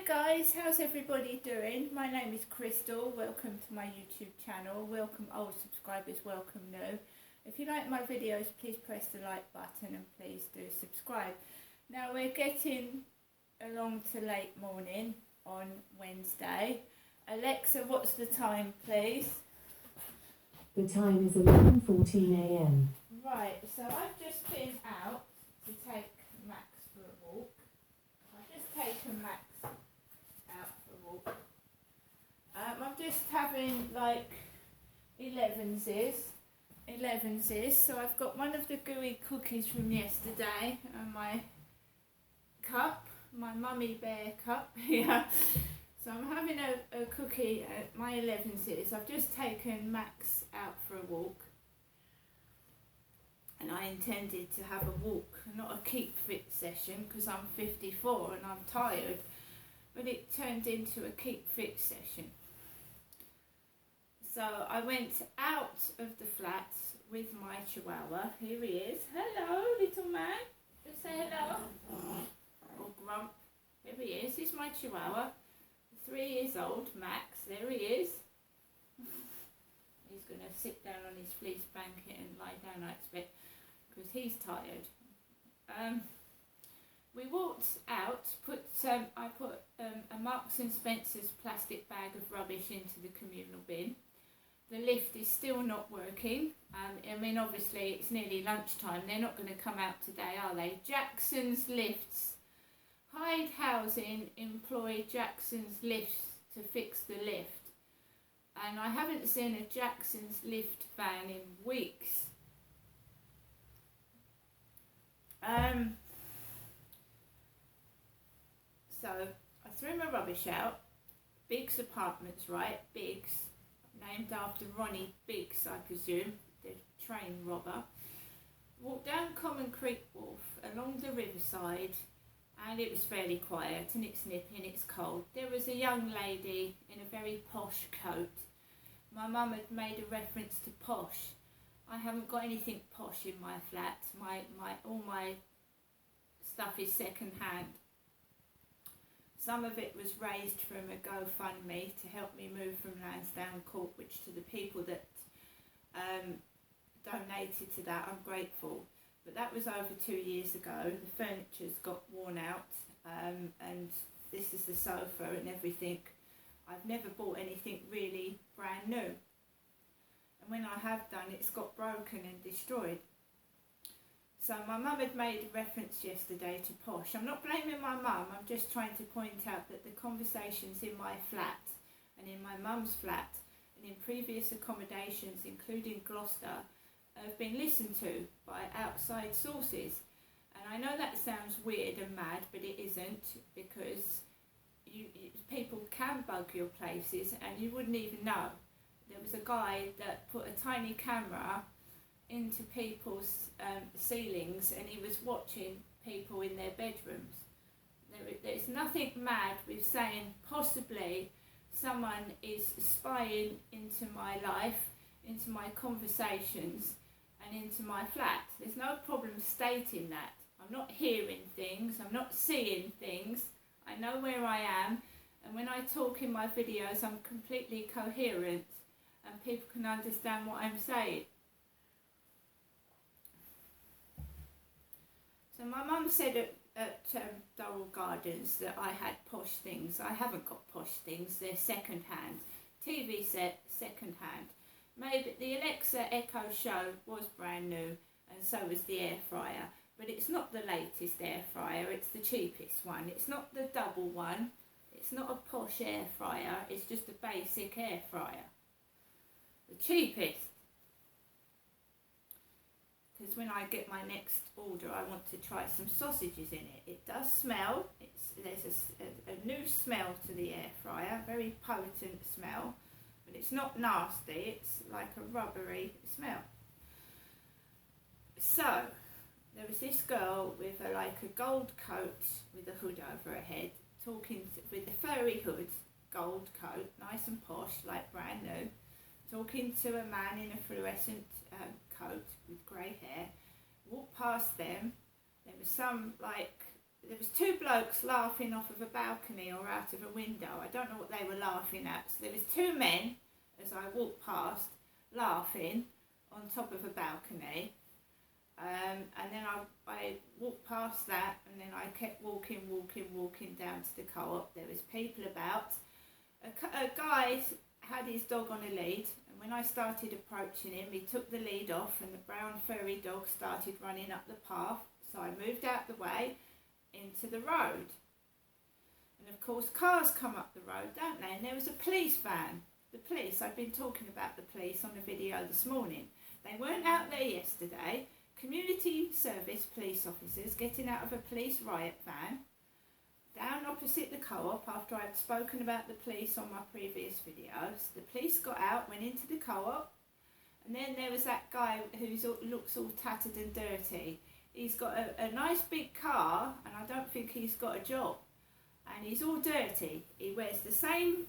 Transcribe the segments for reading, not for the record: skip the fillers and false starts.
Guys, how's everybody doing? My name is Crystal. Welcome to my YouTube channel. Welcome old subscribers, welcome new. If you like my videos, please press the like button and please do subscribe. Now we're getting along to late morning on Wednesday. Alexa, what's the time, please? The time is 11:14 a.m. Right, so I've just been out to take Max for a walk. I've just taken Max out for a walk. I'm just having like 11s. So I've got one of the gooey cookies from yesterday and my cup, my mummy bear cup here. So I'm having a cookie at my 11s. I've just taken Max out for a walk. And I intended to have a walk, not a keep fit session, because I'm 54 and I'm tired. But it turned into a keep fit session. So I went out of the flats with my chihuahua. Here he is. Hello, little man. Just say hello. Or grump. Here he is. He's my chihuahua. 3 years old, Max. There he is. He's going to sit down on his fleece blanket and lie down, I expect, because he's tired. We walked out. I put a Marks and Spencer's plastic bag of rubbish into the communal bin. The lift is still not working. I mean, obviously it's nearly lunchtime. They're not going to come out today, are they? Jackson's Lifts. Hyde Housing employ Jackson's Lifts to fix the lift. And I haven't seen a Jackson's Lift van in weeks. So I threw my rubbish out. Biggs Apartments, right? Biggs, named after Ronnie Biggs, I presume, the train robber. Walked down Common Creek Wharf along the riverside, and it was fairly quiet, and it's nippy and it's cold. There was a young lady in a very posh coat. My mum had made a reference to posh. I haven't got anything posh in my flat. All my stuff is second hand. Some of it was raised from a GoFundMe to help me move from Lansdowne Court, which to the people that donated to that, I'm grateful. But that was over 2 years ago. The furniture's got worn out, and this is the sofa and everything. I've never bought anything really brand new. And when I have done, it's got broken and destroyed. So my mum had made a reference yesterday to posh. I'm not blaming my mum, I'm just trying to point out that the conversations in my flat and in my mum's flat and in previous accommodations, including Gloucester, have been listened to by outside sources. And I know that sounds weird and mad, but it isn't, because people can bug your places and you wouldn't even know. There was a guy that put a tiny camera into people's ceilings and he was watching people in their bedrooms. There's nothing mad with saying possibly someone is spying into my life, into my conversations and into my flat. There's no problem stating that. I'm not hearing things, I'm not seeing things. I know where I am, and when I talk in my videos I'm completely coherent and people can understand what I'm saying. So my mum said at Durrell Gardens that I had posh things. I haven't got posh things, they're second hand. TV set, second hand. Maybe the Alexa Echo Show was brand new, and so was the air fryer. But it's not the latest air fryer, it's the cheapest one. It's not the double one, it's not a posh air fryer, it's just a basic air fryer. The cheapest. Because when I get my next order, I want to try some sausages in it. It does smell, there's a new smell to the air fryer, very potent smell. But it's not nasty, it's like a rubbery smell. So, there was this girl with a gold coat with a hood over her head, with a furry hood, gold coat, nice and posh, like brand new, talking to a man in a fluorescent coat with grey hair. Walked past them, there was some there was two blokes laughing off of a balcony or out of a window. I don't know what they were laughing at. So there was two men, as I walked past, laughing on top of a balcony. And then I walked past that, and then I kept walking down to the co-op. There was people about. A guy had his dog on a lead, and when I started approaching him, he took the lead off, and the brown furry dog started running up the path. So I moved out the way into the road. And of course, cars come up the road, don't they? And there was a police van. The police, I've been talking about the police on a video this morning. They weren't out there yesterday. Community service police officers getting out of a police riot van down opposite the co-op after I'd spoken about the police on my previous videos. The police got out, went into the co-op, and then there was that guy who looks all tattered and dirty. He's got a nice big car, and I don't think he's got a job. And he's all dirty. He wears the same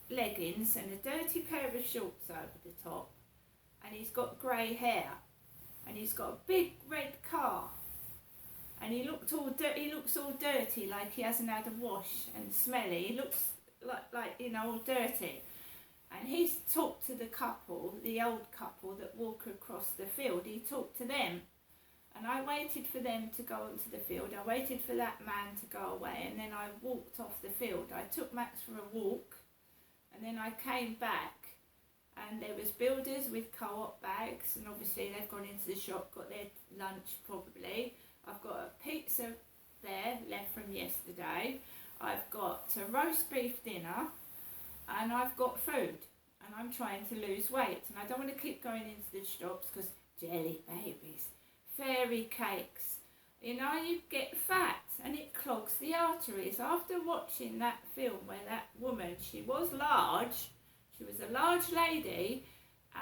leggings and a dirty pair of shorts over the top, and he's got grey hair, and he's got a big red car, and he looks all dirty, like he hasn't had a wash, and smelly. He looks like all dirty. And he's talked to the couple, the old couple that walk across the field. He talked to them, and I waited for them to go onto the field. I waited for that man to go away, and then I walked off the field. I took Max for a walk, and then I came back, and there was builders with co-op bags, and obviously they've gone into the shop, got their lunch probably. I've got a pizza there left from yesterday. I've got a roast beef dinner, and I've got food, and I'm trying to lose weight, and I don't want to keep going into the shops because jelly babies, fairy cakes, you get fat and it clogs the arteries. After watching that film where that woman, she was a large lady,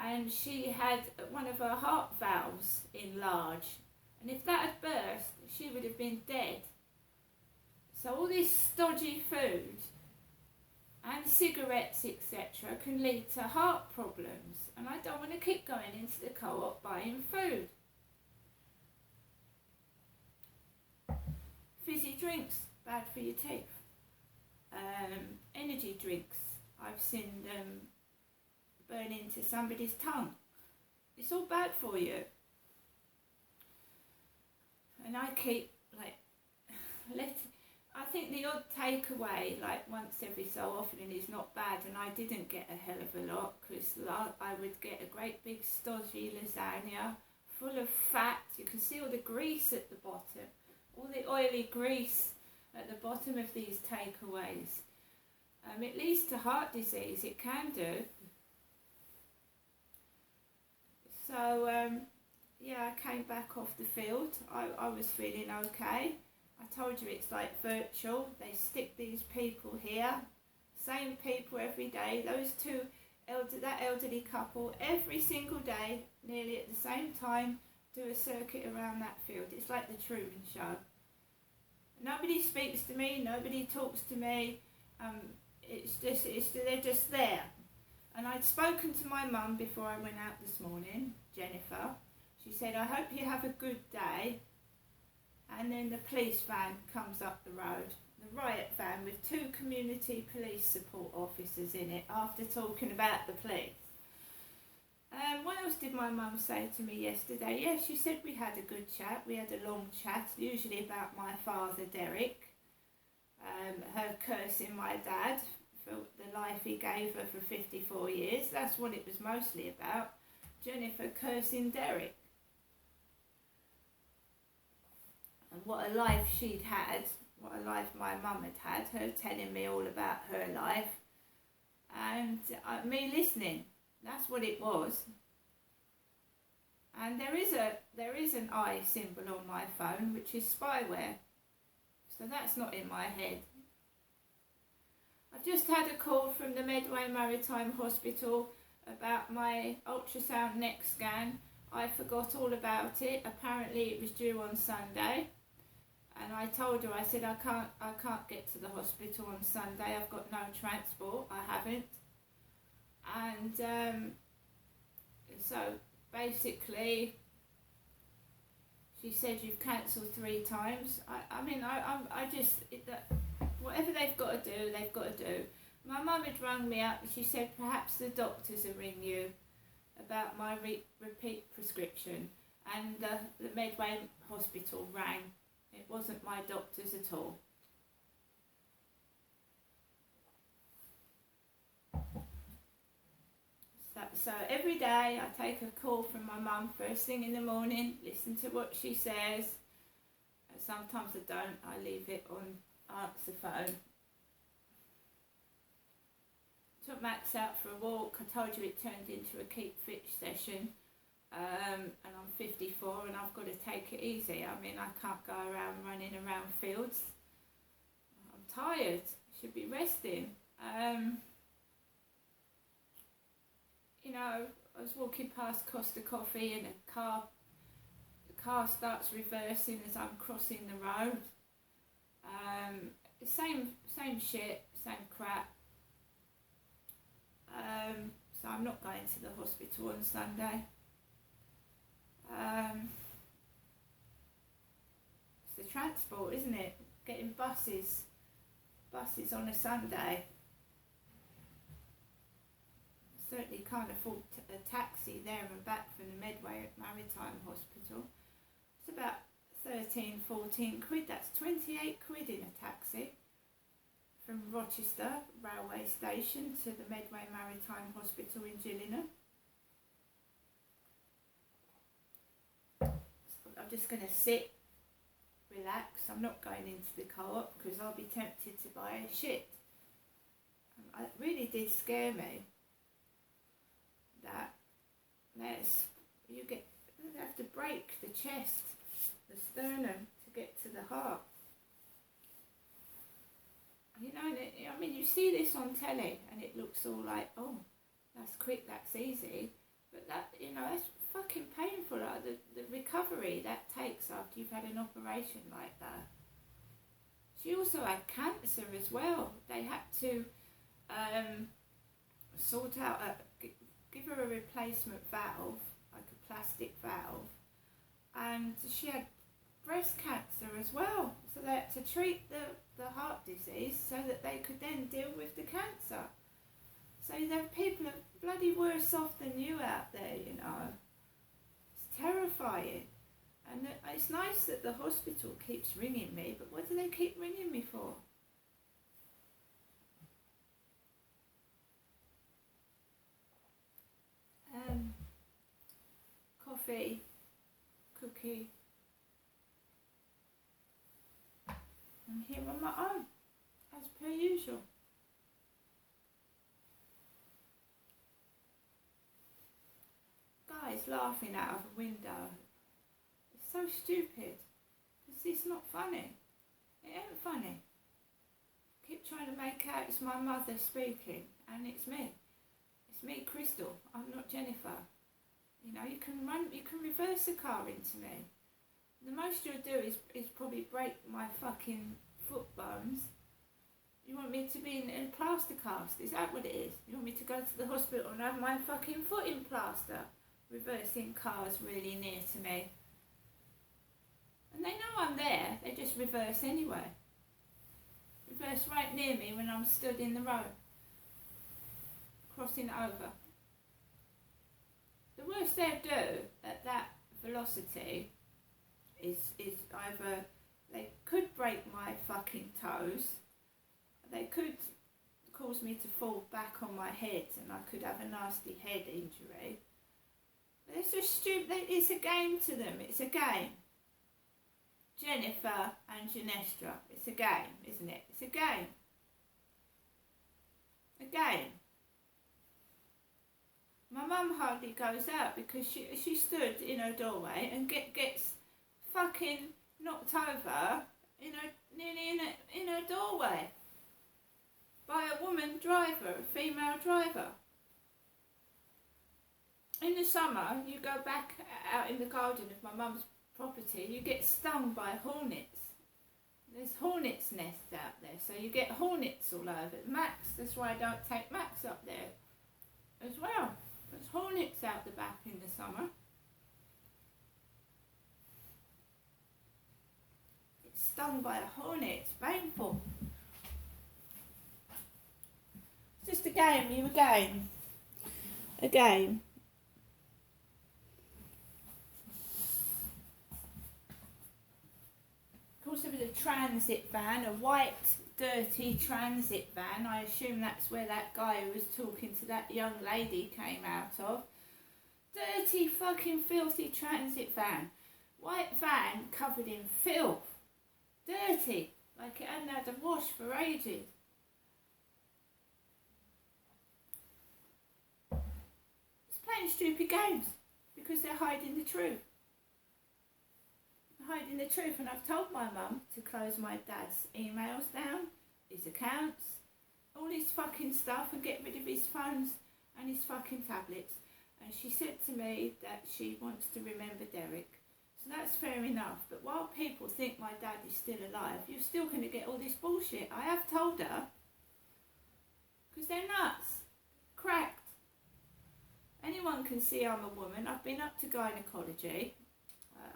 and she had one of her heart valves enlarged, and if that had burst, she would have been dead. So all this stodgy food and cigarettes, etc., can lead to heart problems, and I don't want to keep going into the co-op buying food. Fizzy drinks, bad for your teeth. Energy drinks, I've seen them burn into somebody's tongue. It's all bad for you. And I keep I think the odd takeaway, like once every so often, is not bad, and I didn't get a hell of a lot, because I would get a great big stodgy lasagna full of fat. You can see all the grease at the bottom, all the oily grease at the bottom of these takeaways. It leads to heart disease, it can do. So I came back off the field. I was feeling okay. I told you it's like virtual. They stick these people here, same people every day. Those two, that elderly couple, every single day, nearly at the same time, do a circuit around that field. It's like the Truman Show. Nobody speaks to me. Nobody talks to me. They're just there. And I'd spoken to my mum before I went out this morning, Jennifer. She said, I hope you have a good day. And then the police van comes up the road, the riot van with two community police support officers in it, after talking about the police. What else did my mum say to me yesterday? Yes, she said we had a good chat. We had a long chat, usually about my father, Derek. Her cursing my dad for the life he gave her for 54 years. That's what it was mostly about. Jennifer cursing Derek. And what a life she'd had, what a life my mum had, her telling me all about her life, and me listening. That's what it was. And there is an I symbol on my phone, which is spyware. So that's not in my head. I've just had a call from the Medway Maritime Hospital about my ultrasound neck scan. I forgot all about it. Apparently it was due on Sunday. And I told her, I said, I can't get to the hospital on Sunday. I've got no transport. I haven't. And so basically, She said, you've cancelled 3 times. I just, whatever they've got to do, they've got to do. My mum had rung me up and she said, perhaps the doctors will ring you about my repeat prescription. And the Medway Hospital rang. It wasn't my doctors at all. So every day I take a call from my mum first thing in the morning, listen to what she says. And sometimes I don't, I leave it on answer phone. Took Max out for a walk. I told you it turned into a keep fit session. And I'm 54 and I've got to take it easy. I mean, I can't go around running around fields. I'm tired, should be resting. You know, I was walking past Costa Coffee and the car starts reversing as I'm crossing the road. Same shit, same crap. So I'm not going to the hospital on Sunday. It's the transport, isn't it? Getting buses on a Sunday. Certainly can't afford a taxi there and back from the Medway Maritime Hospital. It's about 13, 14 quid. That's 28 quid in a taxi from Rochester railway station to the Medway Maritime Hospital in Gillingham. I'm just going to sit, relax. I'm not going into the co-op because I'll be tempted to buy a shit. It really did scare me that you have to break the chest, the sternum to get to the heart. You know, I mean, you see this on telly and it looks all like, oh, that's quick, that's easy. But that, you know, that's fucking painful. Like the recovery that takes after you've had an operation like that. She also had cancer as well. They had to sort out, give her a replacement valve, like a plastic valve. And she had breast cancer as well. So they had to treat the heart disease so that they could then deal with the cancer. So there are people are bloody worse off than you out there, you know. It's terrifying. And it's nice that the hospital keeps ringing me, but what do they keep ringing me for? Coffee, cookie. I'm here on my own, as per usual. Guys laughing out of a window. It's so stupid. It's not funny. It ain't funny. Keep trying to make out it's my mother speaking, and it's me. It's me, Crystal. I'm not Jennifer. You know, you can reverse a car into me. The most you'll do is probably break my fucking foot bones. You want me to be in a plaster cast? Is that what it is? You want me to go to the hospital and have my fucking foot in plaster? Reversing cars really near to me. And they know I'm there, they just reverse anyway. Reverse right near me when I'm stood in the road, crossing over. The worst they'll do at that velocity is either they could break my fucking toes, they could cause me to fall back on my head and I could have a nasty head injury. But it's just stupid. It's a game to them. It's a game. Jennifer and Janestra. It's a game, isn't it? It's a game. A game. My mum hardly goes out because she stood in her doorway and gets fucking knocked over, you know, nearly in her doorway by a woman driver, a female driver. In the summer, you go back out in the garden of my mum's property, you get stung by hornets. There's hornets' nests out there, so you get hornets all over. Max, that's why I don't take Max up there as well. There's hornets out the back in the summer. stung by a hornet. It's painful. It's just a game, you again. A game. Of course, there was a transit van, a white, dirty transit van. I assume that's where that guy who was talking to that young lady came out of. Dirty, fucking filthy transit van. White van covered in filth. Dirty, like it hadn't had a wash for ages. It's playing stupid games because they're hiding the truth. Hiding the truth, and I've told my mum to close my dad's emails down, his accounts, all his fucking stuff, and get rid of his phones and his fucking tablets. And she said to me that she wants to remember Derek. So that's fair enough. But while people think my dad is still alive, you're still going to get all this bullshit. I have told her. Because they're nuts. Cracked. Anyone can see I'm a woman. I've been up to gynecology.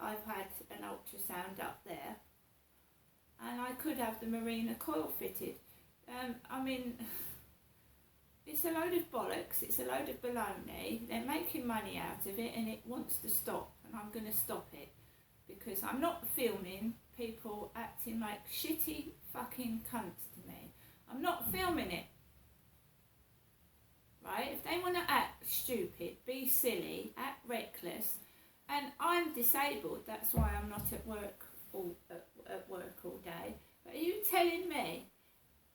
I've had an ultrasound up there. And I could have the Marina coil fitted. I mean... It's a load of bollocks, it's a load of baloney, they're making money out of it and it wants to stop, and I'm going to stop it because I'm not filming people acting like shitty fucking cunts to me. I'm not filming it. Right? If they want to act stupid, be silly, act reckless, and I'm disabled, that's why I'm not at work all day, but are you telling me,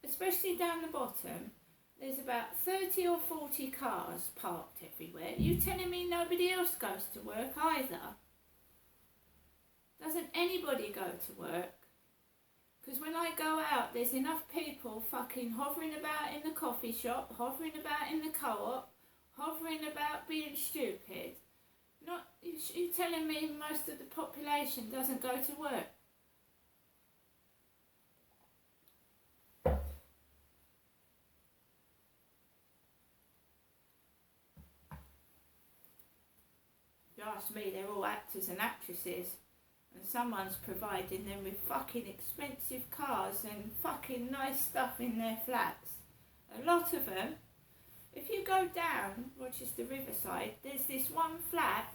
especially down the bottom, there's about 30 or 40 cars parked everywhere. You telling me nobody else goes to work either? Doesn't anybody go to work? Because when I go out, there's enough people fucking hovering about in the coffee shop, hovering about in the co-op, hovering about being stupid. Not you telling me most of the population doesn't go to work? If you ask me, they're all actors and actresses, and someone's providing them with fucking expensive cars and fucking nice stuff in their flats. A lot of them. If you go down Rochester Riverside, there's this one flat,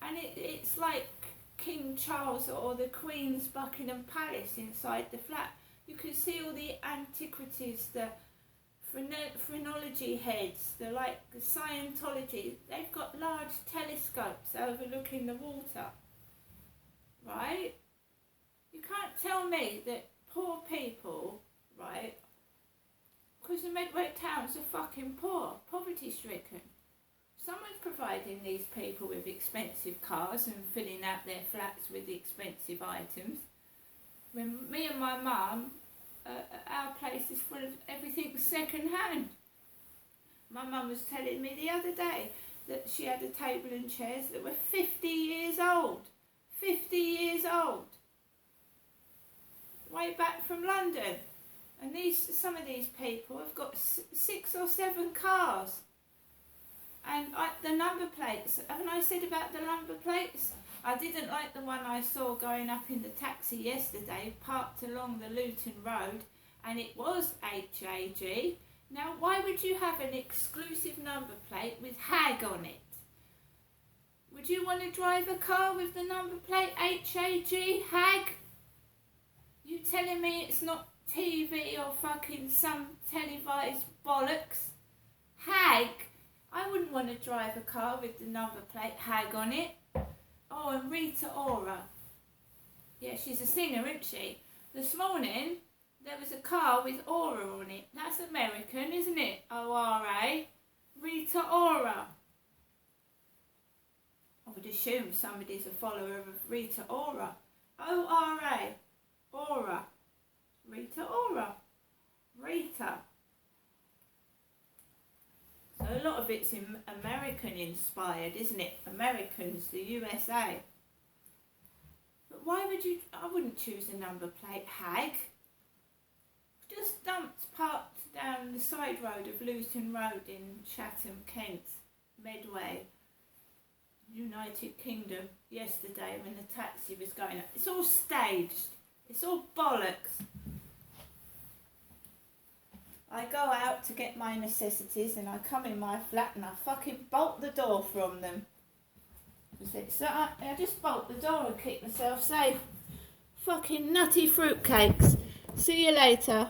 and it's like King Charles or the Queen's Buckingham Palace inside the flat. You can see all the antiquities, the phrenology heads, the Scientology. They've got large telescopes overlooking the water, right? You can't tell me that poor people, right, because the Medway towns are fucking poor, poverty stricken. Someone's providing these people with expensive cars and filling out their flats with expensive items. When me and my mum, our place is full of everything second hand. My mum was telling me the other day that she had a table and chairs that were 50 years old. 50 years old. Way back from London. And some of these people have got 6 or 7 cars. And the number plates, haven't I said about the number plates? I didn't like the one I saw going up in the taxi yesterday, parked along the Luton Road, and it was HAG. Now, why would you have an exclusive number plate with HAG on it? Would you want to drive a car with the number plate HAG, HAG? You telling me it's not TV or fucking some televised bollocks? HAG? I wouldn't want to drive a car with the number plate HAG on it. Oh, and Rita Ora. Yeah, she's a singer, isn't she? This morning, there was a car with Ora on it. That's American, isn't it? O-R-A. Rita Ora. I would assume somebody's a follower of Rita Ora. O-R-A. Ora. Rita Ora. Rita. So a lot of it's American inspired, isn't it? Americans, the USA. But why would you... I wouldn't choose a number plate HAG. Just dumped parked down the side road of Luton Road in Chatham, Kent, Medway, United Kingdom, yesterday when the taxi was going up. It's all staged. It's all bollocks. I go out to get my necessities and I come in my flat and I fucking bolt the door from them. So I just bolt the door and keep myself safe. Fucking nutty fruitcakes. See you later.